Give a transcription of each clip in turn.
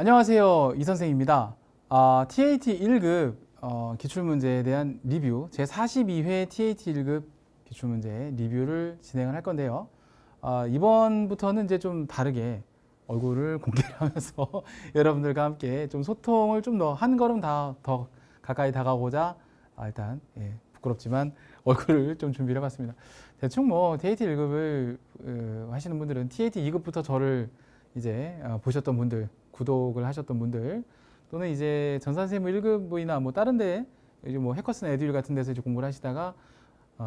안녕하세요. 이 선생입니다. TAT 1급 기출문제에 대한 리뷰, 제42회 TAT 1급 기출문제 리뷰를 진행을 할 건데요. 이번부터는 이제 좀 다르게 얼굴을 공개를 하면서 여러분들과 함께 좀 소통을 좀 더 한 걸음 더 가까이 다가오고자 일단 부끄럽지만 얼굴을 좀 준비를 해봤습니다. 대충 뭐 TAT 1급을 하시는 분들은 TAT 2급부터 저를 이제 보셨던 분들, 구독을 하셨던 분들, 또는 이제 전산세무 1급이나 뭐 다른데 이제 뭐 해커스나 에듀윌 같은 데서 이제 공부를 하시다가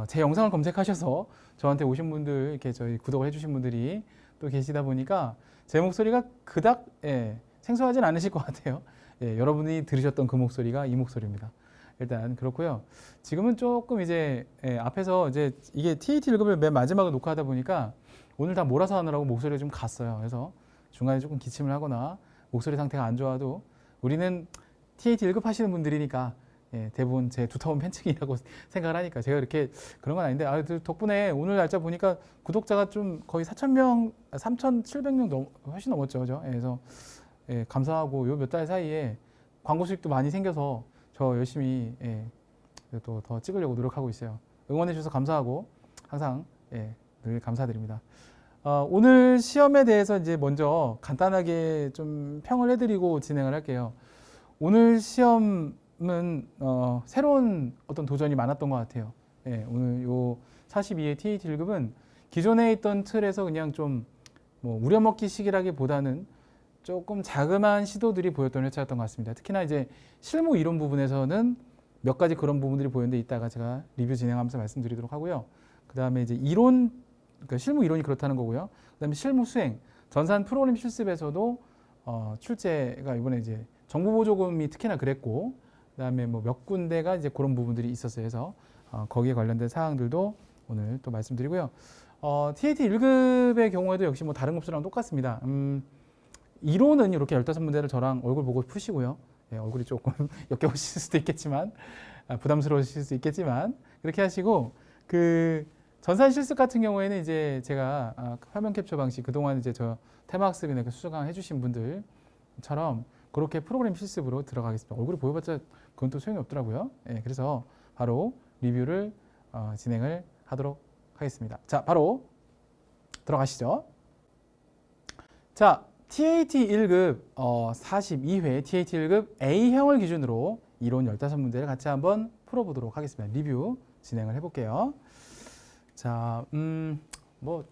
제 영상을 검색하셔서 저한테 오신 분들, 이렇게 저희 구독을 해주신 분들이 또 계시다 보니까 제 목소리가 그닥 생소하진 않으실 것 같아요. 여러분이 들으셨던 그 목소리가 이 목소리입니다. 일단 그렇고요. 지금은 조금 이제 앞에서 이제 이게 TAT 1급을 맨 마지막에 녹화하다 보니까 오늘 다 몰아서 하느라고 목소리가 좀 갔어요. 그래서 중간에 조금 기침을 하거나 목소리 상태가 안 좋아도 우리는 TAT 1급 하시는 분들이니까 대부분 제 두터운 팬층이라고 생각을 하니까 제가 이렇게 그런 건 아닌데 덕분에 오늘 날짜 보니까 구독자가 좀 거의 4,000명, 3,700명 훨씬 넘었죠. 그죠? 그래서 감사하고 요 몇 달 사이에 광고 수익도 많이 생겨서 저 열심히 또 더 찍으려고 노력하고 있어요. 응원해 주셔서 감사하고 항상 늘 감사드립니다. 오늘 시험에 대해서 이제 먼저 간단하게 좀 평을 해드리고 진행을 할게요. 오늘 시험은 새로운 어떤 도전이 많았던 것 같아요. 오늘 요 42회 TAT 1급은 기존에 있던 틀에서 그냥 좀 뭐 우려먹기식이라기보다는 조금 자그마한 시도들이 보였던 회차였던 것 같습니다. 특히나 이제 실무 이론 부분에서는 몇 가지 그런 부분들이 보였는데 이따가 제가 리뷰 진행하면서 말씀드리도록 하고요. 그 다음에 이제 그러니까 실무 이론이 그렇다는 거고요. 그 다음에 실무 수행, 전산 프로그램 실습에서도 출제가 이번에 이제 정부보조금이 특히나 그랬고, 그 다음에 뭐 몇 군데가 이제 그런 부분들이 있었어요. 그래서 거기에 관련된 사항들도 오늘 또 말씀드리고요. TAT 1급의 경우에도 역시 뭐 다른 급수랑 똑같습니다. 이론은 이렇게 15문제를 저랑 얼굴 보고 푸시고요. 얼굴이 조금 역겨우실 수도 있겠지만, 부담스러우실 수 있겠지만, 그렇게 하시고, 그 전산 실습 같은 경우에는 이제 제가 화면 캡처 방식, 그동안 이제 저 테마학습이나 수강 해주신 분들처럼 그렇게 프로그램 실습으로 들어가겠습니다. 얼굴이 보여봤자 그건 또 소용이 없더라고요. 그래서 바로 리뷰를 진행을 하도록 하겠습니다. 자, 바로 들어가시죠. 자, TAT 1급 42회 TAT 1급 A형을 기준으로 이론 15문제를 같이 한번 풀어보도록 하겠습니다. 리뷰 진행을 해볼게요. 자, 뭐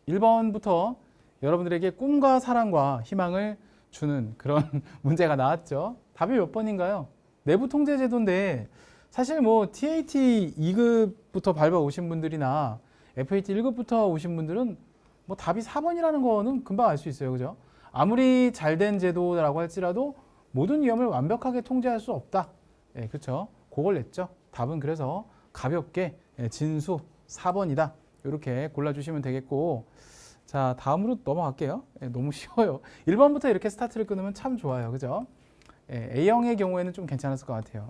1번부터 여러분들에게 꿈과 사랑과 희망을 주는 그런 문제가 나왔죠. 답이 몇 번인가요? 내부 통제 제도인데 사실 뭐 TAT 2급부터 밟아 오신 분들이나 FAT 1급부터 오신 분들은 뭐 답이 4번이라는 거는 금방 알 수 있어요. 그죠? 아무리 잘된 제도라고 할지라도 모든 위험을 완벽하게 통제할 수 없다. 그렇죠? 그걸 냈죠. 답은 그래서 가볍게 진수 4번이다. 이렇게 골라주시면 되겠고, 자, 다음으로 넘어갈게요. 너무 쉬워요. 1번부터 이렇게 스타트를 끊으면 참 좋아요. 그죠? A형의 경우에는 좀 괜찮았을 것 같아요.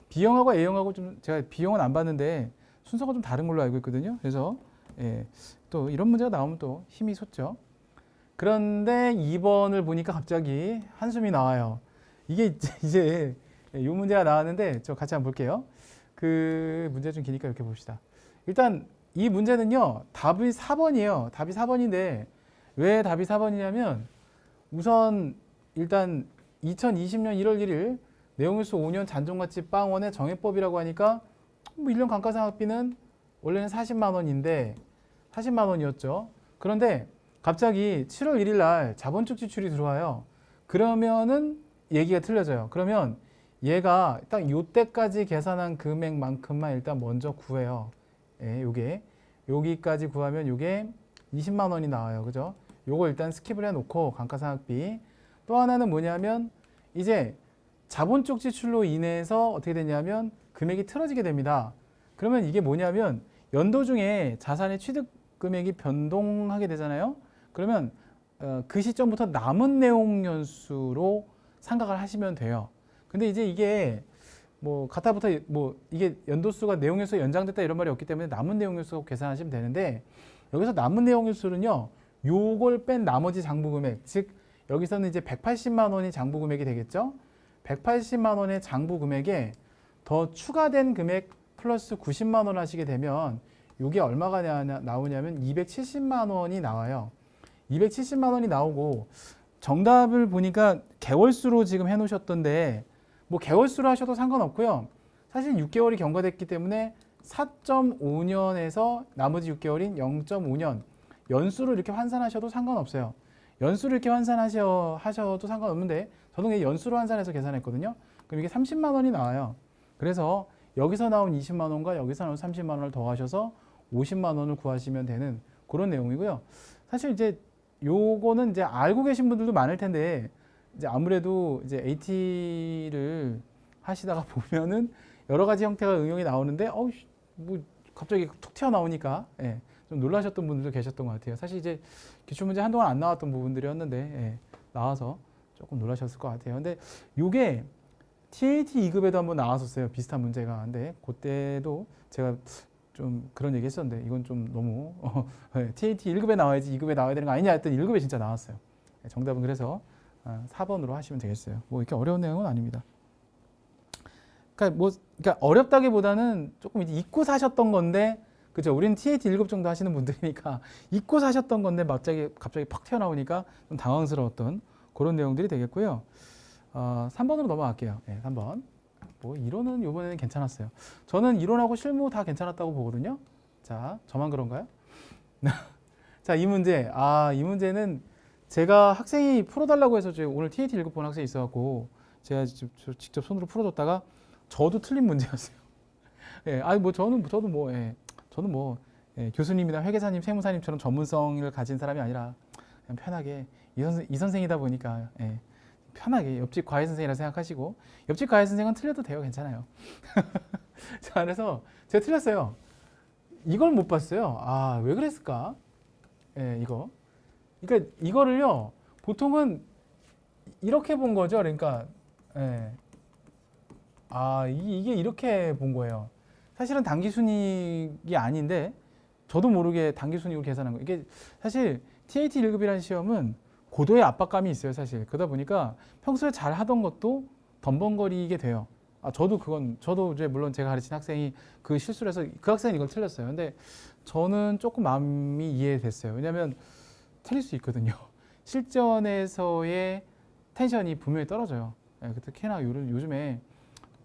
B형하고 A형하고 좀 제가 B형은 안 봤는데 순서가 좀 다른 걸로 알고 있거든요. 그래서 또 이런 문제가 나오면 또 힘이 솟죠. 그런데 2번을 보니까 갑자기 한숨이 나와요. 이게 이제 이 문제가 나왔는데 저 같이 한번 볼게요. 그 문제 좀 기니까 이렇게 봅시다. 일단 이 문제는요, 답이 4번이에요. 답이 4번인데 왜 답이 4번이냐면 우선 일단 2020년 1월 1일 내용일수 5년 잔존가치 빵원의 정액법이라고 하니까 뭐 1년 감가상각비는 원래는 40만 원인데 40만 원이었죠. 그런데 갑자기 7월 1일 날 자본적 지출이 들어와요. 그러면은 얘기가 틀려져요. 그러면 얘가 딱 요때까지 계산한 금액만큼만 일단 먼저 구해요. 요게 여기까지 구하면 요게 20만 원이 나와요. 그죠? 요거 일단 스킵을 해놓고 감가상각비. 또 하나는 뭐냐면 이제 자본적 지출로 인해서 어떻게 되냐면 금액이 틀어지게 됩니다. 그러면 이게 뭐냐면 연도 중에 자산의 취득 금액이 변동하게 되잖아요. 그러면 그 시점부터 남은 내용 연수로 생각을 하시면 돼요. 근데 이제 이게 뭐 가타부터 뭐 이게 연도수가 내용 연수가 연장됐다 이런 말이 없기 때문에 남은 내용 연수 계산하시면 되는데 여기서 남은 내용 연수는요, 요걸 뺀 나머지 장부 금액, 즉 여기서는 이제 180만 원이 장부 금액이 되겠죠. 180만 원의 장부 금액에 더 추가된 금액 플러스 90만 원 하시게 되면 이게 얼마가 나오냐면 270만 원이 나와요. 270만 원이 나오고 정답을 보니까 개월수로 지금 해놓으셨던데 뭐 개월수로 하셔도 상관없고요. 사실 6개월이 경과됐기 때문에 4.5년에서 나머지 6개월인 0.5년 연수로 이렇게 환산하셔도 상관없어요. 연수로 이렇게 환산하셔도 상관없는데 저는 그냥 연수로 환산해서 계산했거든요. 그럼 이게 30만 원이 나와요. 그래서 여기서 나온 20만 원과 여기서 나온 30만 원을 더하셔서 50만 원을 구하시면 되는 그런 내용이고요. 사실 이제 요거는 이제 알고 계신 분들도 많을 텐데 이제 아무래도 이제 AT를 하시다가 보면은 여러 가지 형태가 응용이 나오는데 뭐 갑자기 툭 튀어나오니까 예, 좀 놀라셨던 분들도 계셨던 것 같아요. 사실 이제 기출문제 한동안 안 나왔던 부분들이었는데 예, 나와서 조금 놀라셨을 것 같아요. 근데 요게 TAT 2급에도 한번 나왔었어요. 비슷한 문제가. 근데 그때도 제가 좀 그런 얘기 했었는데 이건 좀 너무 TAT 1급에 나와야지 2급에 나와야 되는 거 아니냐 했더니 1급에 진짜 나왔어요. 정답은 그래서 4번으로 하시면 되겠어요. 뭐 이렇게 어려운 내용은 아닙니다. 그러니까 어렵다기보다는 조금 이제 잊고 사셨던 건데, 그죠? 우리는 TAT 1급 정도 하시는 분들이니까 잊고 사셨던 건데 갑자기 팍 튀어나오니까 좀 당황스러웠던 그런 내용들이 되겠고요. 3번으로 넘어갈게요. 네, 3번. 뭐 이론은 이번에는 괜찮았어요. 저는 이론하고 실무 다 괜찮았다고 보거든요. 자, 저만 그런가요? 자, 이 문제. 이 문제는 제가 학생이 풀어달라고 해서 오늘 TAT 1급 본 학생이 있어갖고 제가 직접 손으로 풀어줬다가 저도 틀린 문제였어요. 예, 저는 교수님이나 회계사님, 세무사님처럼 전문성을 가진 사람이 아니라 그냥 편하게 이 선생이다 보니까 편하게 옆집 과외 선생이라 생각하시고 옆집 과외 선생은 틀려도 돼요. 괜찮아요. 자, 그래서 제가 틀렸어요. 이걸 못 봤어요. 왜 그랬을까? 이거. 그러니까 이거를요. 보통은 이렇게 본 거죠. 그러니까 이게 이렇게 본 거예요. 사실은 당기순이익이 아닌데 저도 모르게 당기순이익을 계산한 거예요. 이게 사실 TAT 1급이라는 시험은 고도의 압박감이 있어요. 사실 그러다 보니까 평소에 잘 하던 것도 덤벙거리게 돼요. 저도 이제 물론 제가 가르친 학생이 그 실수를 해서 그 학생은 이걸 틀렸어요. 근데 저는 조금 마음이 이해됐어요. 왜냐하면 틀릴 수 있거든요. 실전에서의 텐션이 분명히 떨어져요. 특히나 요즘에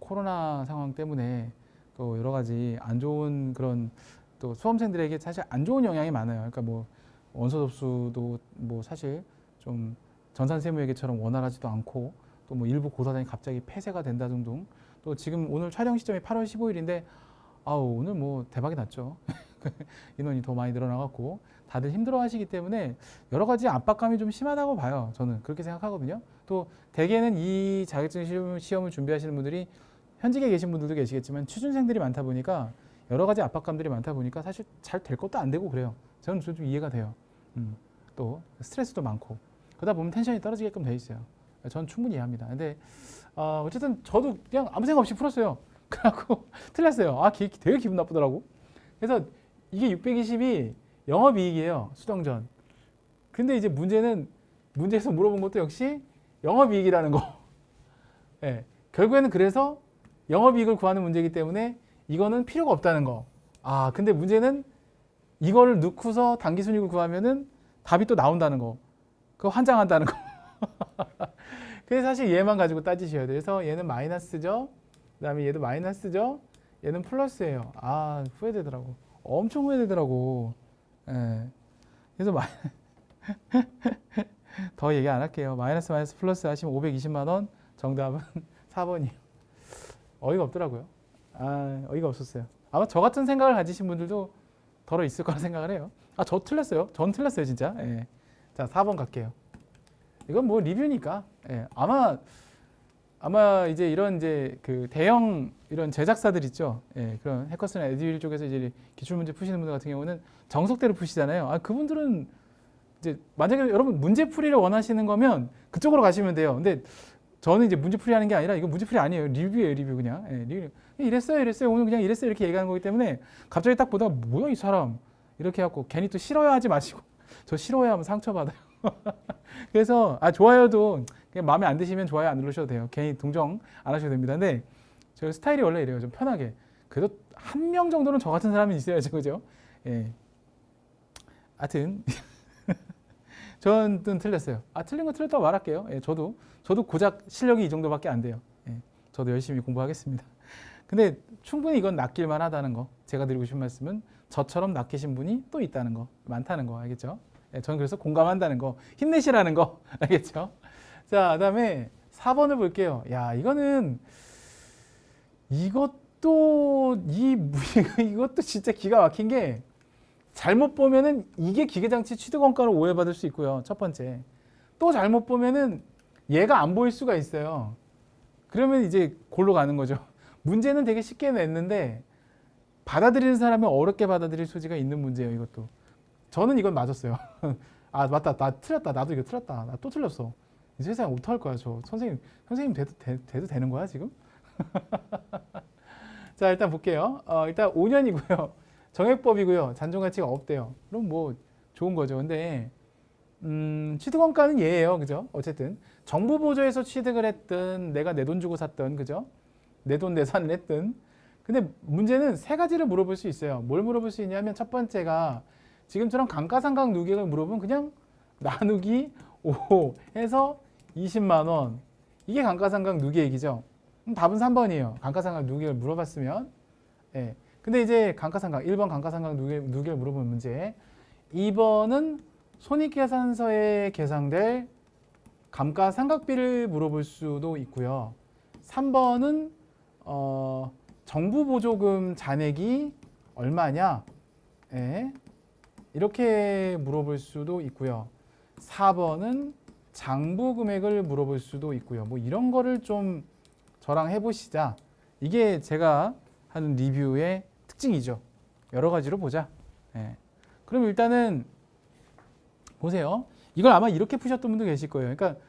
코로나 상황 때문에 또 여러 가지 안 좋은 그런 또 수험생들에게 사실 안 좋은 영향이 많아요. 그러니까 뭐 원서 접수도 뭐 사실 좀 전산세무회계처럼 원활하지도 않고 또 뭐 일부 고사장이 갑자기 폐쇄가 된다 등등. 또 지금 오늘 촬영 시점이 8월 15일인데 오늘 뭐 대박이 났죠. 인원이 더 많이 늘어나갖고 다들 힘들어하시기 때문에 여러 가지 압박감이 좀 심하다고 봐요. 저는 그렇게 생각하거든요. 또 대개는 이 자격증 시험을 준비하시는 분들이 현직에 계신 분들도 계시겠지만 취준생들이 많다 보니까 여러 가지 압박감들이 많다 보니까 사실 잘 될 것도 안 되고 그래요. 저는 좀 이해가 돼요. 또 스트레스도 많고 그러다 보면 텐션이 떨어지게끔 돼 있어요. 저는 충분히 이해합니다. 근데 어쨌든 저도 그냥 아무 생각 없이 풀었어요. 그래갖고 틀렸어요. 되게 기분 나쁘더라고. 그래서 이게 620이 영업이익이에요. 수정전. 근데 이제 문제에서 물어본 것도 역시 영업이익이라는 거. 결국에는 그래서 영업이익을 구하는 문제이기 때문에 이거는 필요가 없다는 거. 근데 문제는 이거를 넣고서 당기순이익을 구하면은 답이 또 나온다는 거. 그거 환장한다는 거. 그래서 사실 얘만 가지고 따지셔야 돼요. 그래서 얘는 마이너스죠. 그 다음에 얘도 마이너스죠. 얘는 플러스예요. 후회되더라고. 엄청 후회되더라고. 그래서 더 얘기 안 할게요. 마이너스 플러스 하시면 520만 원. 정답은 4번이에요. 어이가 없더라고요. 어이가 없었어요. 아마 저 같은 생각을 가지신 분들도 덜어 있을 거라 생각을 해요. 저 틀렸어요. 전 틀렸어요, 진짜. 자, 4번 갈게요. 이건 뭐 리뷰니까. 아마 이제 그 대형 이런 제작사들 있죠. 그런 해커스나 에듀윌 쪽에서 이제 기출문제 푸시는 분들 같은 경우는 정석대로 푸시잖아요. 그분들은 이제 만약에 여러분 문제풀이를 원하시는 거면 그쪽으로 가시면 돼요. 근데 저는 이제 문제풀이 하는 게 아니라 이거 문제풀이 아니에요. 리뷰예요, 리뷰 그냥. 리뷰. 이랬어요. 오늘 그냥 이랬어요. 이렇게 얘기하는 거기 때문에 갑자기 딱 보다가 뭐야 이 사람 이렇게 해갖고 괜히 또 싫어야 하지 마시고 저 싫어야 하면 상처받아요. 그래서 좋아요도 그냥 마음에 안 드시면 좋아요 안 누르셔도 돼요. 괜히 동정 안 하셔도 됩니다. 근데 저 스타일이 원래 이래요. 좀 편하게. 그래도 한 명 정도는 저 같은 사람이 있어야죠, 그죠? 예. 하여튼 저는 틀렸어요. 틀린 거 틀렸다고 말할게요. 예, 저도 고작 실력이 이 정도밖에 안 돼요. 예, 저도 열심히 공부하겠습니다. 근데 충분히 이건 낚일만 하다는 거. 제가 드리고 싶은 말씀은 저처럼 낚이신 분이 또 있다는 거, 많다는 거, 알겠죠? 예, 저는 그래서 공감한다는 거, 힘내시라는 거, 알겠죠? 자, 그다음에 4번을 볼게요. 야, 이것도 진짜 기가 막힌 게 잘못 보면은 이게 기계장치 취득원가로 오해받을 수 있고요. 첫 번째. 또 잘못 보면은 얘가 안 보일 수가 있어요. 그러면 이제 골로 가는 거죠. 문제는 되게 쉽게 냈는데 받아들이는 사람은 어렵게 받아들일 소지가 있는 문제예요. 이것도. 저는 이건 맞았어요. 맞다. 나 틀렸다. 나도 이거 틀렸다. 나 또 틀렸어. 이 세상에 어떡할 거야. 저 선생님 돼도 되는 거야 지금? 자, 일단 볼게요. 일단 5년이고요. 정액법이고요. 잔존가치가 없대요. 그럼 뭐 좋은 거죠. 근데 취득원가는 얘예요. 그죠? 어쨌든 정부 보조에서 취득을 했든 내가 내 돈 주고 샀든 그죠? 내 돈 내산을 했든. 근데 문제는 세 가지를 물어볼 수 있어요. 뭘 물어볼 수 있냐면 첫 번째가 지금처럼 감가상각 누계액을 물어보면 그냥 나누기 5 해서 20만 원. 이게 감가상각 누계액이죠. 답은 3번이에요. 감가상각 누계액을 물어봤으면. 예. 근데 이제 감가상각 1번 감가상각 누계를 물어보는 문제. 2번은 손익계산서에 계상될 감가상각비를 물어볼 수도 있고요. 3번은 정부 보조금 잔액이 얼마냐? 예. 이렇게 물어볼 수도 있고요. 4번은 장부 금액을 물어볼 수도 있고요. 뭐 이런 거를 좀 저랑 해보시자. 이게 제가 하는 리뷰의 특징이죠. 여러 가지로 보자. 예. 그럼 일단은 보세요. 이걸 아마 이렇게 푸셨던 분도 계실 거예요. 그러니까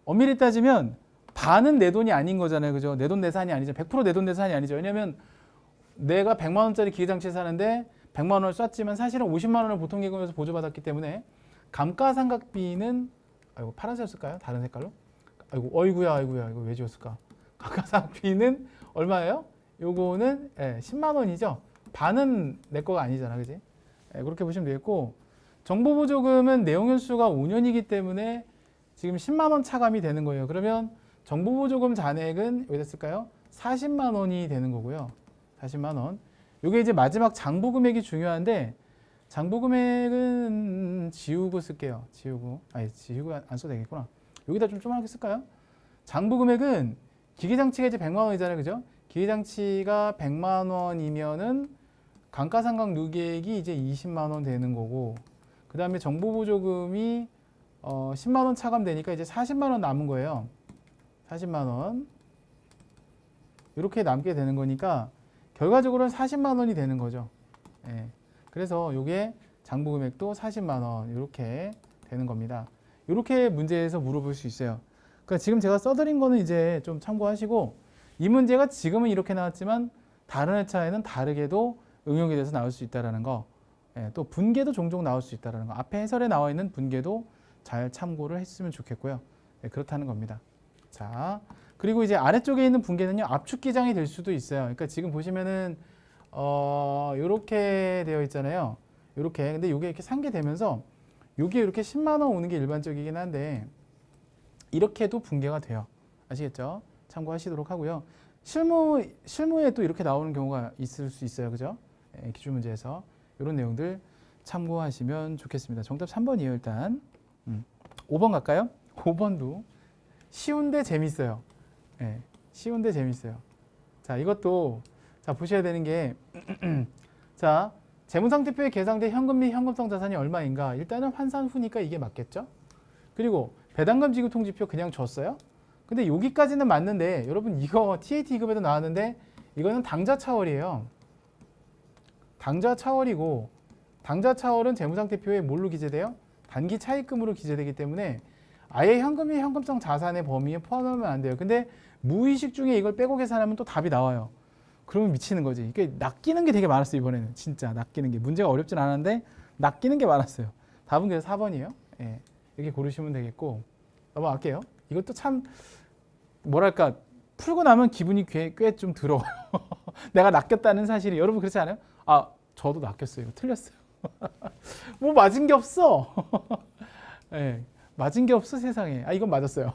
엄밀히 따지면 반은 내 돈이 아닌 거잖아요. 그죠? 내 돈 내산이 아니죠. 100% 내 돈 내산이 아니죠. 왜냐면 내가 100만 원짜리 기계장치 사는데 100만 원을 쐈지만 사실은 50만 원을 보통예금에서 보조받았기 때문에 감가상각비는 파란색이었을까요? 다른 색깔로? 어이구야 이거 왜 지웠을까? 감가상각비는 얼마예요? 요거는 10만 원이죠. 반은 내 거가 아니잖아, 그지? 그렇게 보시면 되겠고, 정보보조금은 내용연수가 5년이기 때문에 지금 10만 원 차감이 되는 거예요. 그러면 정보보조금 잔액은 여기다 쓸까요? 40만 원이 되는 거고요. 40만 원. 요게 이제 마지막 장부 금액이 중요한데, 장부 금액은 지우고 쓸게요. 지우고 안 써도 되겠구나. 여기다 좀 조그맣게 쓸까요? 장부 금액은 기계장치가 이제 100만 원이잖아요, 그죠? 기계장치가 100만 원이면은 감가상각 누계액이 이제 20만 원 되는 거고, 그 다음에 정보보조금이 10만 원 차감되니까 이제 40만 원 남은 거예요. 40만 원. 이렇게 남게 되는 거니까 결과적으로는 40만 원이 되는 거죠. 예. 그래서 이게 장부 금액도 40만 원 이렇게 되는 겁니다. 이렇게 문제에서 물어볼 수 있어요. 그러니까 지금 제가 써드린 거는 이제 좀 참고하시고, 이 문제가 지금은 이렇게 나왔지만 다른 회차에는 다르게도 응용이 돼서 나올 수 있다는 거, 또 분계도 종종 나올 수 있다는 거, 앞에 해설에 나와 있는 분계도 잘 참고를 했으면 좋겠고요. 그렇다는 겁니다. 자, 그리고 이제 아래쪽에 있는 분계는요, 압축 기장이 될 수도 있어요. 그러니까 지금 보시면은 이렇게 되어 있잖아요. 이렇게. 근데 이게 이렇게 상계되면서 이게 이렇게 10만 원 오는 게 일반적이긴 한데 이렇게도 분계가 돼요. 아시겠죠? 참고하시도록 하고요. 실무에 또 이렇게 나오는 경우가 있을 수 있어요. 그죠? 기출문제에서 이런 내용들 참고하시면 좋겠습니다. 정답 3번이에요, 일단. 5번 갈까요? 5번도 쉬운데 재밌어요. 쉬운데 재밌어요. 자, 이것도 보셔야 되는 게 자, 재무상태표에 계상된 현금 및 현금성 자산이 얼마인가? 일단은 환산 후니까 이게 맞겠죠? 그리고 배당금 지급 통지표 그냥 줬어요? 근데 여기까지는 맞는데 여러분 이거 TAT 2급에도 나왔는데 이거는 당좌 차월이에요. 당좌 차월이고 당좌 차월은 재무상태표에 뭘로 기재돼요? 단기 차입금으로 기재되기 때문에 아예 현금 및 현금성 자산의 범위에 포함하면 안 돼요. 근데 무의식 중에 이걸 빼고 계산하면 또 답이 나와요. 그러면 미치는 거지. 이게 낚이는 게 되게 많았어요, 이번에는. 진짜 낚이는 게. 문제가 어렵진 않았는데 낚이는 게 많았어요. 답은 그래서 4번이에요. 이렇게 고르시면 되겠고, 넘어갈게요. 이것도 참 뭐랄까 풀고 나면 기분이 꽤 좀 들어요. 내가 낚였다는 사실이. 여러분 그렇지 않아요? 아 저도 낚였어요. 틀렸어요. 뭐 맞은 게 없어. 네, 맞은 게 없어 세상에. 아 이건 맞았어요.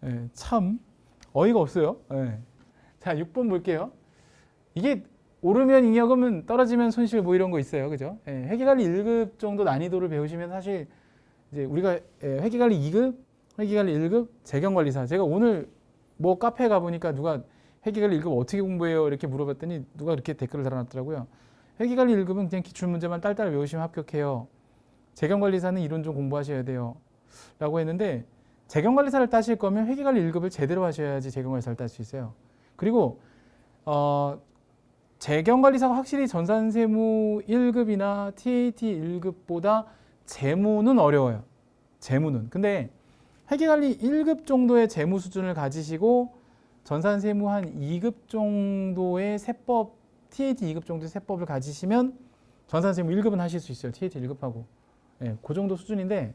네, 참 어이가 없어요. 네. 자 6번 볼게요. 이게 오르면 잉여금은 떨어지면 손실 뭐 이런 거 있어요. 그죠? 네, 회계관리 1급 정도 난이도를 배우시면 사실 이제 우리가 회계관리 2급, 회계관리 1급, 재경관리사. 제가 오늘 뭐 카페 가보니까 누가 회계관리 1급 어떻게 공부해요? 이렇게 물어봤더니 누가 이렇게 댓글을 달아놨더라고요. 회계관리 1급은 그냥 기출문제만 딸딸 외우시면 합격해요. 재경관리사는 이론 좀 공부하셔야 돼요. 라고 했는데 재경관리사를 따실 거면 회계관리 1급을 제대로 하셔야지 재경관리사를 딸 수 있어요. 그리고 재경관리사가 확실히 전산세무 1급이나 TAT 1급보다 재무는 어려워요. 재무는. 근데 회계관리 1급 정도의 재무 수준을 가지시고 전산세무 한 2급 정도의 세법, TAT 2급 정도의 세법을 가지시면 전산세무 1급은 하실 수 있어요. TAT 1급하고. 예, 그 정도 수준인데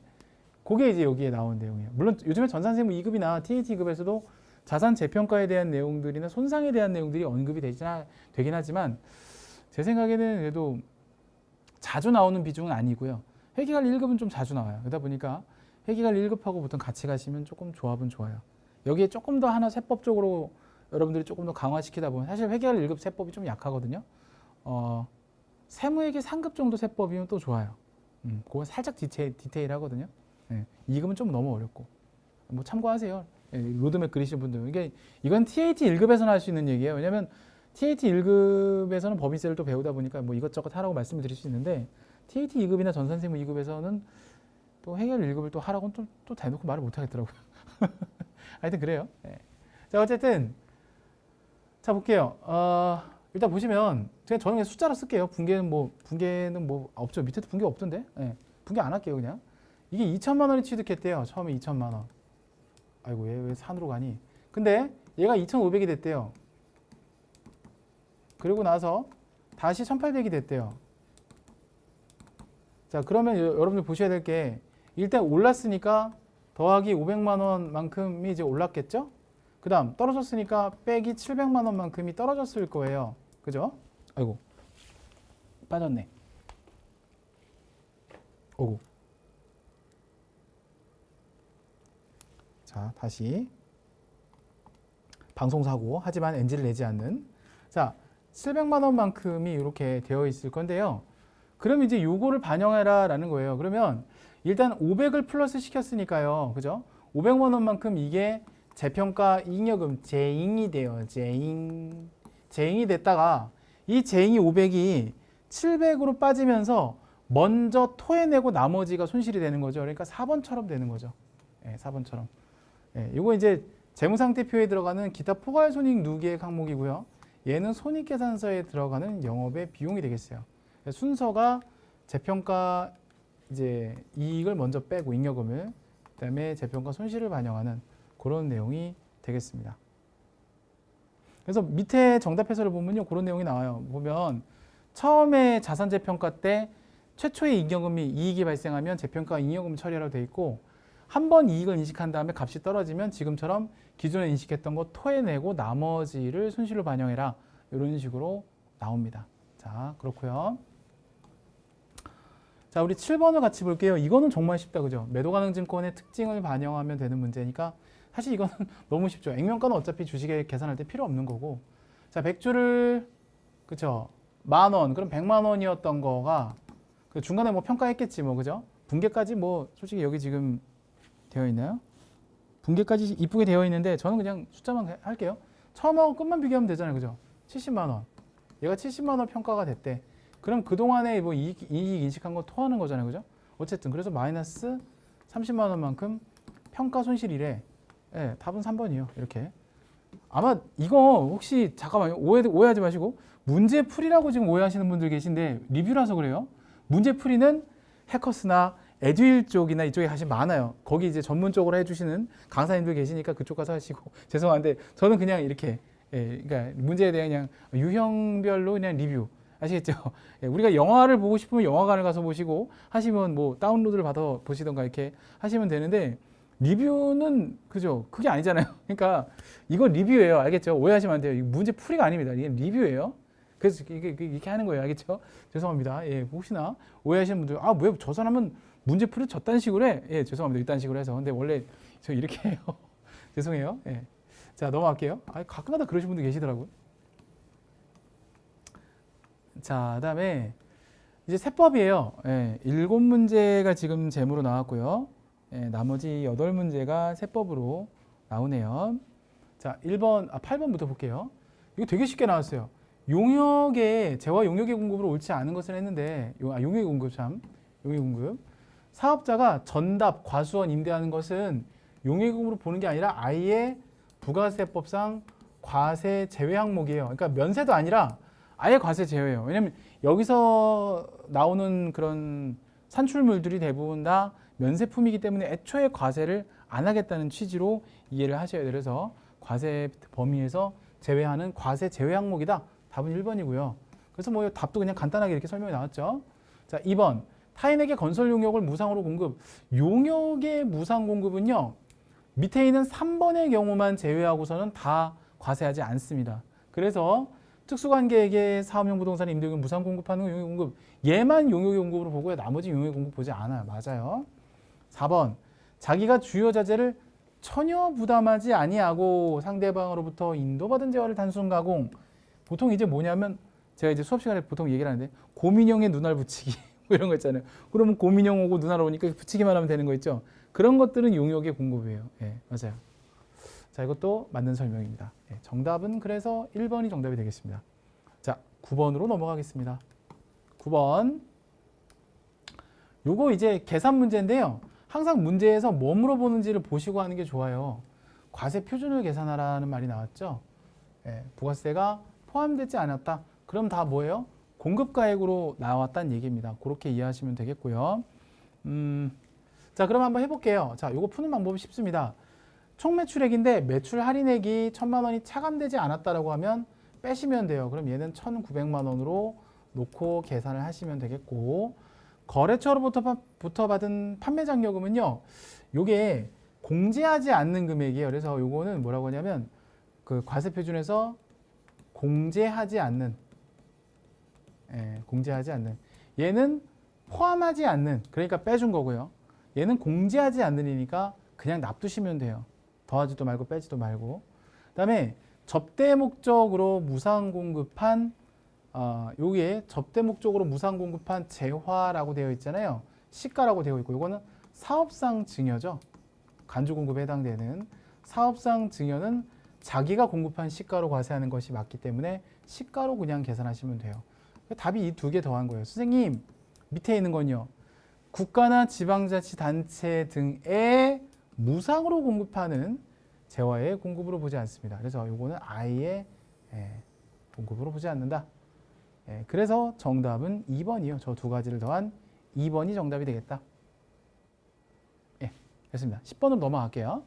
그게 이제 여기에 나온 내용이에요. 물론 요즘에 전산세무 2급이나 TAT 2급에서도 자산 재평가에 대한 내용들이나 손상에 대한 내용들이 언급이 되긴 하지만 제 생각에는 그래도 자주 나오는 비중은 아니고요. 회계관리 1급은 좀 자주 나와요. 그러다 보니까 회계관리 1급하고 보통 같이 가시면 조금 조합은 좋아요. 여기에 조금 더 하나 세법적으로 여러분들이 조금 더 강화시키다 보면 사실 회계관리 1급 세법이 좀 약하거든요. 세무회계 상급 정도 세법이면 또 좋아요. 그건 살짝 디테일하거든요. 네, 2급은 좀 너무 어렵고 뭐 참고하세요. 로드맵 그리신 분들. 이건 TAT 1급에서는 할 수 있는 얘기예요. 왜냐하면 TAT 1급에서는 법인세를 또 배우다 보니까 뭐 이것저것 하라고 말씀을 드릴 수 있는데 TAT 2급이나 전산세무 2급에서는 또 회계관리 1급을 또 하라고는 또 대놓고 말을 못 하겠더라고요. 하여튼 그래요. 네. 자 어쨌든 자 볼게요. 일단 보시면 저는 그냥 숫자로 쓸게요. 분계는 뭐 없죠. 밑에도 분계 없던데. 네. 분계 안 할게요 그냥. 이게 2천만 원이 취득했대요. 처음에 2천만 원. 아이고 얘 왜 산으로 가니? 근데 얘가 2,500이 됐대요. 그리고 나서 다시 1,800이 됐대요. 자 그러면 여러분들 보셔야 될 게 일단 올랐으니까 더하기 500만 원만큼이 이제 올랐겠죠? 그 다음 떨어졌으니까 빼기 700만 원만큼이 떨어졌을 거예요. 그죠? 아이고 빠졌네. 오고. 자 다시 방송사고 하지만 NG를 내지 않는. 자 700만 원만큼이 이렇게 되어 있을 건데요. 그럼 이제 요거를 반영해라 라는 거예요. 그러면 일단 500을 플러스 시켰으니까요. 그죠? 500만 원만큼 이게 재평가 잉여금 재잉이 돼요. 재잉이 됐다가 이 재잉이 500이 700으로 빠지면서 먼저 토해내고 나머지가 손실이 되는 거죠. 그러니까 4번처럼 되는 거죠. 네, 4번처럼. 네, 이거 이제 재무상태표에 들어가는 기타 포괄손익 누계액 항목이고요. 얘는 손익계산서에 들어가는 영업의 비용이 되겠어요. 순서가 재평가 이제 이익을 먼저 빼고 잉여금을 그다음에 재평가 손실을 반영하는 그런 내용이 되겠습니다. 그래서 밑에 정답 해설을 보면요 그런 내용이 나와요. 보면 처음에 자산 재평가 때 최초의 잉여금이 이익이 발생하면 재평가 잉여금 처리하라고 돼 있고 한 번 이익을 인식한 다음에 값이 떨어지면 지금처럼 기존에 인식했던 거 토해내고 나머지를 손실로 반영해라 이런 식으로 나옵니다. 자 그렇고요. 자 우리 7번을 같이 볼게요. 이거는 정말 쉽다 그죠? 매도가능증권의 특징을 반영하면 되는 문제니까 사실 이거는 너무 쉽죠. 액면가는 어차피 주식에 계산할 때 필요 없는 거고. 자 100주를 그쵸 10,000원 그럼 100만 원이었던 거가 그 중간에 뭐 평가했겠지 뭐 그죠? 분계까지 뭐 솔직히 여기 지금 되어 있나요? 분계까지 이쁘게 되어 있는데 저는 그냥 숫자만 할게요. 처음하고 끝만 비교하면 되잖아요. 그죠? 70만 원. 얘가 70만 원 평가가 됐대. 그럼 그동안에 뭐 이익 인식한 거 토하는 거잖아요. 그죠? 어쨌든 그래서 마이너스 30만 원만큼 평가 손실이래. 예, 답은 3번이요. 이렇게. 아마 이거 혹시 잠깐만요. 오해하지 마시고 문제풀이라고 지금 오해하시는 분들 계신데 리뷰라서 그래요. 문제풀이는 해커스나 에듀윌 쪽이나 이쪽에 사실 많아요. 거기 이제 전문적으로 해주시는 강사님들 계시니까 그쪽 가서 하시고 죄송한데 저는 그냥 이렇게 그러니까 문제에 대한 그냥 유형별로 그냥 리뷰 아시겠죠? 우리가 영화를 보고 싶으면 영화관을 가서 보시고 하시면 뭐 다운로드를 받아 보시던가 이렇게 하시면 되는데 리뷰는 그죠? 그게 아니잖아요. 그러니까 이거 리뷰예요. 알겠죠? 오해하시면 안 돼요. 이거 문제 풀이가 아닙니다. 이게 리뷰예요. 그래서 이게 이렇게 하는 거예요. 알겠죠? 죄송합니다. 예, 혹시나 오해하시는 분들 왜 저 사람은 문제 풀이 저딴 식으로 해? 예, 죄송합니다. 이딴 식으로 해서. 근데 원래 저 이렇게 해요. 죄송해요. 예. 자, 넘어갈게요. 가끔가다 그러신 분들 계시더라고요. 자, 그다음에 이제 세법이에요. 예, 7문제가 지금 제무로 나왔고요. 예, 나머지 8문제가 세법으로 나오네요. 자, 8번부터 볼게요. 이거 되게 쉽게 나왔어요. 재화 용역의 공급으로 옳지 않은 것을 했는데, 용역의 공급 용역의 공급. 사업자가 전답, 과수원 임대하는 것은 용역의 공급으로 보는 게 아니라 아예 부가세법상 과세 제외 항목이에요. 그러니까 면세도 아니라 아예 과세 제외예요. 왜냐면 여기서 나오는 그런 산출물들이 대부분 다 면세품이기 때문에 애초에 과세를 안 하겠다는 취지로 이해를 하셔야 돼요. 그래서 과세 범위에서 제외하는 과세 제외 항목이다. 답은 1번이고요. 그래서 뭐 답도 그냥 간단하게 이렇게 설명이 나왔죠. 자, 2번. 타인에게 건설 용역을 무상으로 공급. 용역의 무상 공급은요. 밑에 있는 3번의 경우만 제외하고서는 다 과세하지 않습니다. 그래서 특수관계에게 사업용 부동산 임대용을 무상 공급하는 용역 공급. 얘만 용역 공급으로 보고요. 나머지 용역 공급 보지 않아요. 맞아요. 4번. 자기가 주요 자재를 전혀 부담하지 아니하고 상대방으로부터 인도받은 재화를 단순 가공. 보통 이제 뭐냐면 제가 이제 수업 시간에 보통 얘기를 하는데 고민형에 눈알 붙이기 뭐 이런 거 있잖아요. 그러면 고민형 오고 눈알 오니까 붙이기만 하면 되는 거 있죠. 그런 것들은 용역의 공급이에요. 예, 맞아요. 자, 이것도 맞는 설명입니다. 예, 정답은 그래서 1번이 정답이 되겠습니다. 자, 9번으로 넘어가겠습니다. 9번. 요거 이제 계산 문제인데요. 항상 문제에서 뭐 물어보는지를 보시고 하는 게 좋아요. 과세 표준을 계산하라는 말이 나왔죠. 예, 부가세가 포함되지 않았다. 그럼 다 뭐예요? 공급가액으로 나왔다는 얘기입니다. 그렇게 이해하시면 되겠고요. 자, 그럼 한번 해볼게요. 자, 요거 푸는 방법이 쉽습니다. 총 매출액인데 매출 할인액이 1,000만 원이 차감되지 않았다라고 하면 빼시면 돼요. 그럼 얘는 1,900만 원으로 놓고 계산을 하시면 되겠고, 거래처로부터 받은 판매 잔여금은요. 요게 공제하지 않는 금액이에요. 그래서 요거는 뭐라고 하냐면 그 과세 표준에서 공제하지 않는, 공제하지 않는. 얘는 포함하지 않는, 그러니까 빼준 거고요. 얘는 공제하지 않는이니까 그냥 놔두시면 돼요. 더하지도 말고 빼지도 말고. 그다음에 접대 목적으로 무상 공급한 여기에 접대 목적으로 무상 공급한 재화라고 되어 있잖아요. 시가라고 되어 있고 이거는 사업상 증여죠. 간주 공급에 해당되는 사업상 증여는 자기가 공급한 시가로 과세하는 것이 맞기 때문에 시가로 그냥 계산하시면 돼요. 답이 이 두 개 더한 거예요. 선생님, 밑에 있는 건요. 국가나 지방자치단체 등에 무상으로 공급하는 재화의 공급으로 보지 않습니다. 그래서 이거는 아예 공급으로 보지 않는다. 그래서 정답은 2번이요. 저 두 가지를 더한 2번이 정답이 되겠다. 됐습니다. 10번으로 넘어갈게요.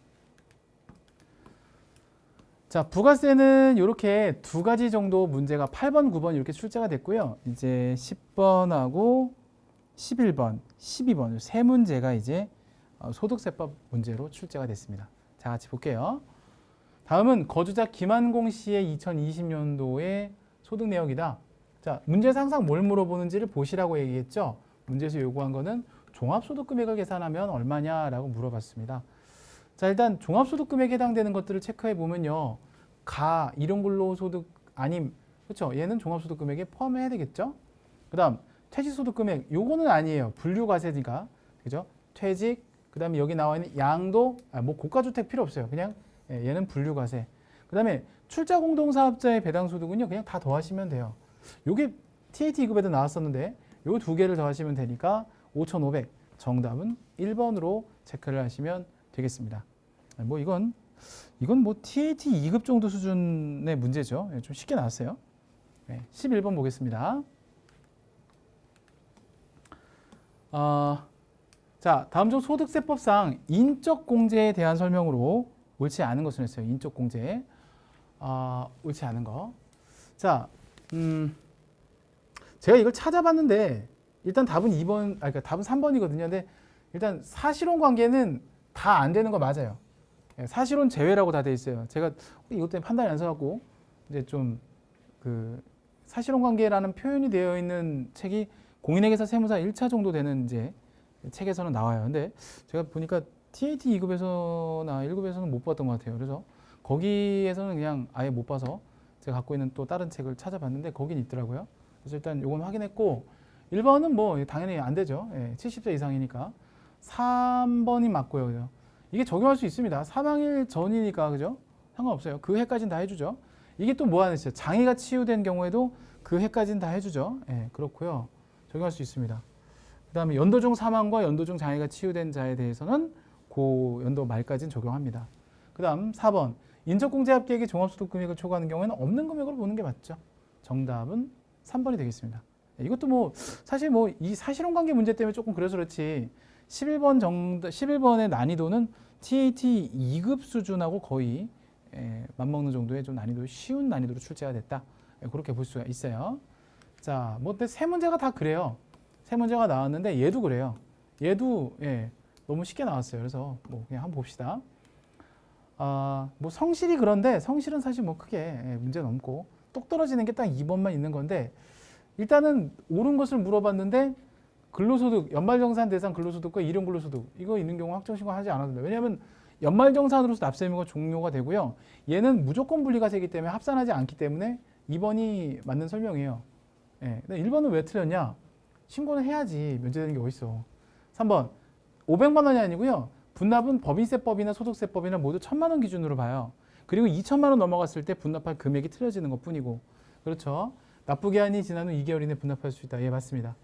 자, 부가세는 이렇게 두 가지 정도 문제가 8번, 9번 이렇게 출제가 됐고요. 이제 10번하고 11번, 12번 세 문제가 이제 소득세법 문제로 출제가 됐습니다. 자, 같이 볼게요. 다음은 거주자 김한공 씨의 2020년도의 소득 내역이다. 자, 문제에서 항상 뭘 물어보는지를 보시라고 얘기했죠. 문제에서 요구한 거는 종합소득금액을 계산하면 얼마냐라고 물어봤습니다. 자, 일단 종합소득금액에 해당되는 것들을 체크해 보면요. 이런 걸로 소득 아님, 그렇죠? 얘는 종합소득금액에 포함해야 되겠죠? 그다음 퇴직소득금액, 요거는 아니에요. 분류과세니까, 그죠? 퇴직, 그다음에 여기 나와 있는 양도, 뭐 고가주택 필요 없어요. 그냥 얘는 분류과세. 그다음에 출자공동사업자의 배당소득은요, 그냥 다 더하시면 돼요. 요게 TAT 2급에도 나왔었는데, 요 두 개를 더하시면 되니까 5,500. 정답은 1번으로 체크를 하시면 되겠습니다. 뭐 이건 뭐 TAT 2급 정도 수준의 문제죠. 좀 쉽게 나왔어요. 11번 보겠습니다. 자, 다음 중 소득세법상 인적 공제에 대한 설명으로 옳지 않은 것을 했어요. 인적 공제. 옳지 않은 거. 자, 제가 이걸 찾아봤는데 일단 답은 2번, 그러니까 답은 3번이거든요. 근데 일단 사실혼 관계는 다 안 되는 거 맞아요. 예, 사실혼 제외라고 다 돼 있어요. 제가 이것 때문에 판단이 안 서갖고 이제 좀 그 사실혼 관계라는 표현이 되어 있는 책이 공인회계사 세무사 1차 정도 되는 이제 책에서는 나와요. 근데 제가 보니까 TAT 2급에서나 1급에서는 못 봤던 것 같아요. 그래서 거기에서는 그냥 아예 못 봐서 제가 갖고 있는 또 다른 책을 찾아봤는데 거긴 있더라고요. 그래서 일단 요건 확인했고 1번은 뭐 당연히 안 되죠. 예, 70세 이상이니까. 3번이 맞고요. 그죠? 이게 적용할 수 있습니다. 사망일 전이니까 그죠? 상관없어요. 그 해까지는 다 해주죠. 이게 또 뭐 하는 짓이에요? 장애가 치유된 경우에도 그 해까지는 다 해주죠. 예, 그렇고요. 적용할 수 있습니다. 그 다음에 연도 중 사망과 연도 중 장애가 치유된 자에 대해서는 그 연도 말까지는 적용합니다. 그 다음 4번 인적공제합계획의 종합소득 금액을 초과하는 경우에는 없는 금액으로 보는 게 맞죠. 정답은 3번이 되겠습니다. 이것도 뭐 사실 뭐 이 사실혼 관계 문제 때문에 조금 그래서 그렇지 11번의 난이도는 TAT 2급 수준하고 거의 맞먹는 정도의 좀 난이도 쉬운 난이도로 출제가 됐다. 그렇게 볼 수가 있어요. 자, 뭐 세 문제가 다 그래요. 세 문제가 나왔는데 얘도 그래요. 얘도 너무 쉽게 나왔어요. 그래서 뭐 그냥 한번 봅시다. 뭐 성실이 그런데 성실은 사실 뭐 크게 문제는 없고 똑 떨어지는 게 딱 2번만 있는 건데 일단은 옳은 것을 물어봤는데 근로소득, 연말정산 대상 근로소득과 일용근로소득 이거 있는 경우 확정신고하지 않아도 돼요. 왜냐하면 연말정산으로서 납세의무가 종료가 되고요. 얘는 무조건 분리가 되기 때문에 합산하지 않기 때문에 2번이 맞는 설명이에요. 예, 근데 1번은 왜 틀렸냐? 신고는 해야지 면제되는 게 어딨어. 3번 500만 원이 아니고요. 분납은 법인세법이나 소득세법이나 모두 1000만 원 기준으로 봐요. 그리고 2천만 원 넘어갔을 때 분납할 금액이 틀려지는 것 뿐이고 그렇죠. 납부기한이 지난 후 2개월 이내 분납할 수 있다. 예, 맞습니다.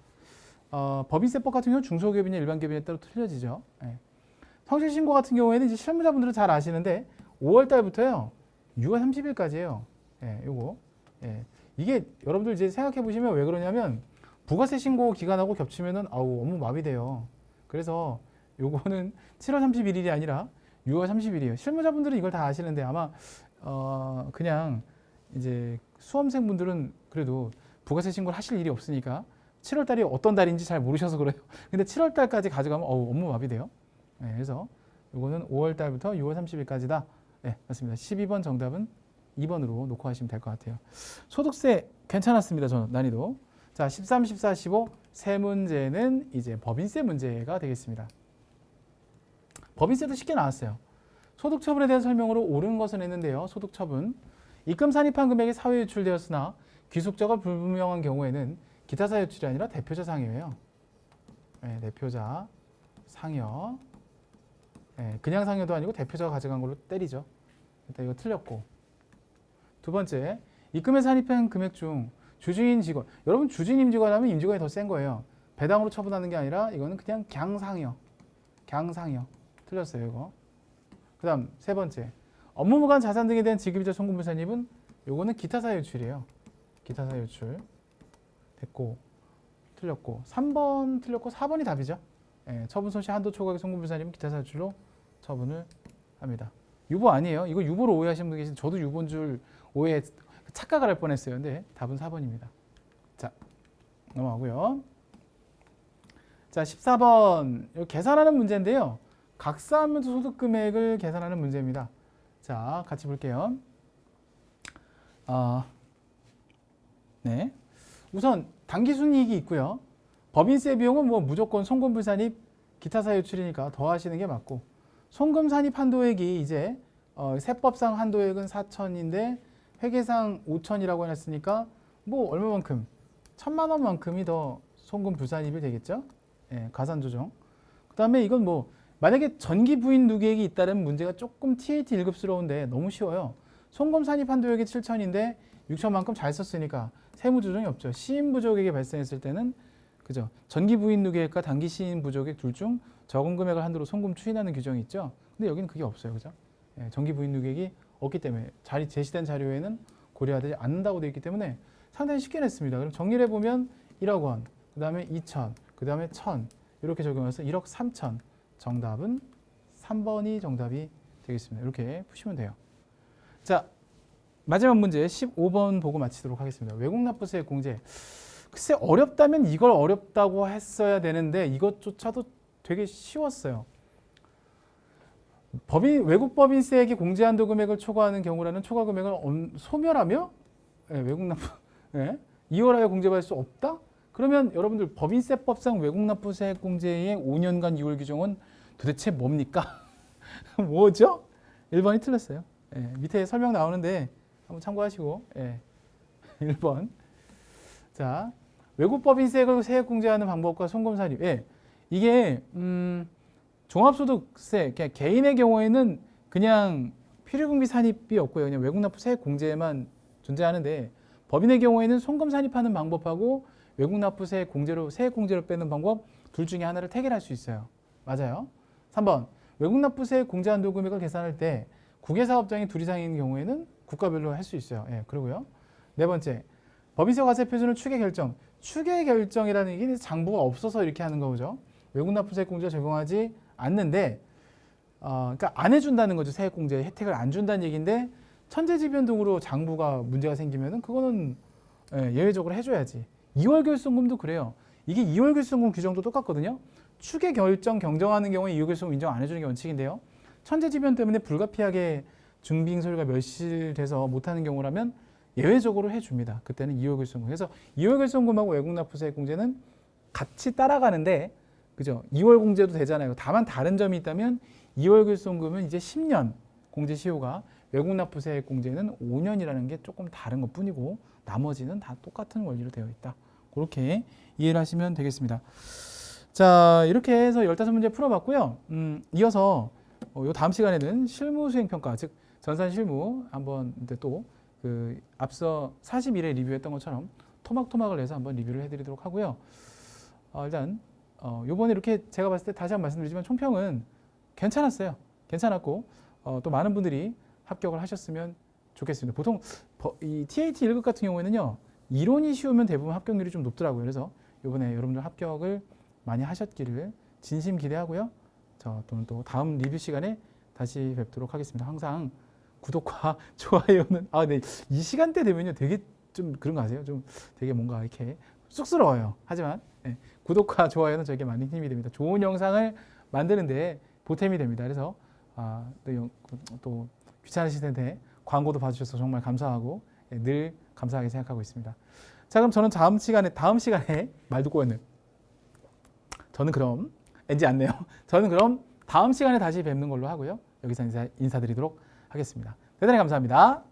법인세법 같은 경우 중소기업이냐 일반기업이냐에 따라 틀려지죠. 예. 성실신고 같은 경우에는 이제 실무자분들은 잘 아시는데 5월 달부터요. 6월 30일까지예요. 예, 요거. 예. 이게 여러분들 이제 생각해 보시면 왜 그러냐면 부가세 신고 기간하고 겹치면은 업무 마비돼요. 그래서 요거는 7월 31일이 아니라 6월 30일이에요. 실무자분들은 이걸 다 아시는데 아마 그냥 이제 수험생분들은 그래도 부가세 신고를 하실 일이 없으니까 7월 달이 어떤 달인지 잘 모르셔서 그래요. 근데 7월 달까지 가져가면 업무 마비돼요. 네, 그래서 이거는 5월 달부터 6월 30일까지다. 네, 맞습니다. 12번 정답은 2번으로 놓고 하시면 될 것 같아요. 소득세 괜찮았습니다. 저는 난이도. 자, 13, 14, 15 세 문제는 이제 법인세 문제가 되겠습니다. 법인세도 쉽게 나왔어요. 소득처분에 대한 설명으로 옳은 것은 했는데요. 소득처분. 입금 산입한 금액이 사회에 유출되었으나 귀속자가 불분명한 경우에는 기타사 유출이 아니라 대표자 상여예요. 네, 대표자 상여. 네, 그냥 상여도 아니고 대표자가 가져간 걸로 때리죠. 일단 이거 틀렸고. 두 번째, 입금에 산입한 금액 중 주주인 직원. 여러분 주주인 임직원 하면 임직원이 더 센 거예요. 배당으로 처분하는 게 아니라 이거는 그냥 강상여. 강상여. 틀렸어요, 이거. 그 다음 세 번째. 업무무관 자산 등에 대한 지급이자 송금부 산입은 요거는 기타사 유출이에요. 기타사 유출. 됐고. 틀렸고. 3번 틀렸고 4번이 답이죠. 예, 처분 손실 한도 초과액 송금부 산입은 기타사 유출로 처분을 합니다. 유보 아니에요. 이거 유보로 오해하시는 분 계신 저도 유보인 줄 오해 착각을 할 뻔했어요. 근데 답은 4번입니다. 자, 넘어가고요. 자, 14번. 이거 계산하는 문제인데요. 각사하면서 소득 금액을 계산하는 문제입니다. 자, 같이 볼게요. 네. 우선 당기순이익이 있고요. 법인세 비용은 뭐 무조건 송금부 산입, 기타 사유출이니까 더 하시는 게 맞고 송금 산입 한도액이 이제 세법상 한도액은 4천인데 회계상 5천이라고 해놨으니까 뭐 얼마만큼? 1000만 원만큼이 더 송금 불산입이 되겠죠? 예, 가산 조정. 그 다음에 이건 뭐 만약에 전기 부인 누계액이 있다면 문제가 조금 TAT 1급스러운데 너무 쉬워요. 송금 산입 한도액이 7천인데 6천만큼 잘 썼으니까 세무 조정이 없죠. 시인 부족액이 발생했을 때는 그죠? 전기 부인 누계액과 단기 시인 부족액 둘 중 적은 금액을 한도로 송금 추인하는 규정이 있죠. 근데 여기는 그게 없어요. 그죠? 예, 전기 부인 누계액이 없기 때문에 제시된 자료에는 고려하지 않는다고 되어 있기 때문에 상당히 쉽게 냈습니다. 그럼 정리를 해보면 1억 원, 그 다음에 2천, 그 다음에 1000 이렇게 적용해서 1억 3천. 정답은 3번이 정답이 되겠습니다. 이렇게 푸시면 돼요. 자, 마지막 문제 15번 보고 마치도록 하겠습니다. 외국납부세 공제. 글쎄 어렵다면 이걸 어렵다고 했어야 되는데 이것조차도 되게 쉬웠어요. 외국 법인세액이 공제 한도 금액을 초과하는 경우라는 초과 금액을 소멸하며 외국 납부 이월하여 공제받을 수 없다? 그러면 여러분들 법인세법상 외국 납부세액 공제의 5년간 2월 규정은 도대체 뭡니까? 뭐죠? 1번이 틀렸어요. 밑에 설명 나오는데 한번 참고하시고 1번. 자, 외국 법인세액을 세액 공제하는 방법과 송금 산입. 이게 종합소득세, 그냥 개인의 경우에는 그냥 필요금비 산입이 없고요. 그냥 외국 납부 세액 공제만 존재하는데 법인의 경우에는 송금 산입하는 방법하고 외국 납부 세액 공제로 빼는 방법 둘 중에 하나를 택일할 수 있어요. 맞아요. 3번. 외국 납부 세액 공제 한도 금액을 계산할 때 국외 사업장이 둘 이상인 경우에는 국가별로 할 수 있어요. 그리고요. 네 번째. 법인세 과세 표준을 추계 결정. 추계 결정이라는 게 장부가 없어서 이렇게 하는 거죠. 외국 납부 세액 공제 적용하지 않는데 그러니까 안 해준다는 거죠. 세액 공제 혜택을 안 준다는 얘기인데 천재지변 등으로 장부가 문제가 생기면은 그거는 예외적으로 해줘야지. 2월 결손금도 그래요. 이게 2월 결손금 규정도 똑같거든요. 추계 결정 경정하는 경우에 2월 결손금 인정 안 해주는 게 원칙인데요. 천재지변 때문에 불가피하게 증빙 서류가 멸실돼서 못하는 경우라면 예외적으로 해줍니다. 그때는 2월 결손금. 그래서 2월 결손금하고 외국 납부세액 공제는 같이 따라가는데, 그죠? 2월 공제도 되잖아요. 다만 다른 점이 있다면 2월 결손금은 이제 10년 공제 시효가, 외국 납부세액 공제는 5년이라는 게 조금 다른 것 뿐이고 나머지는 다 똑같은 원리로 되어 있다. 그렇게 이해를 하시면 되겠습니다. 자, 이렇게 해서 15문제 풀어봤고요. 이어서 요 다음 시간에는 실무 수행 평가, 즉 전산 실무 한번 또 그 앞서 41회 리뷰했던 것처럼 토막토막을 내서 한번 리뷰를 해드리도록 하고요. 일단 요번에 이렇게 제가 봤을 때 다시 한번 말씀드리지만 총평은 괜찮았어요. 괜찮았고 또 많은 분들이 합격을 하셨으면 좋겠습니다. 보통 이 TAT 1급 같은 경우에는요, 이론이 쉬우면 대부분 합격률이 좀 높더라고요. 그래서 이번에 여러분들 합격을 많이 하셨기를 진심 기대하고요. 또 다음 리뷰 시간에 다시 뵙도록 하겠습니다. 항상 구독과 좋아요는 네, 이 시간대 되면요 되게 좀 그런 거 아세요? 좀 되게 뭔가 이렇게 쑥스러워요. 하지만 구독과 좋아요는 저에게 많은 힘이 됩니다. 좋은 영상을 만드는데 보탬이 됩니다. 그래서 또 귀찮으실 텐데 광고도 봐주셔서 정말 감사하고 늘 감사하게 생각하고 있습니다. 자, 그럼 저는 다음 시간에 말도 꼬였네. 저는 그럼 엔지 않네요. 저는 그럼 다음 시간에 다시 뵙는 걸로 하고요. 여기서 인사드리도록 하겠습니다. 대단히 감사합니다.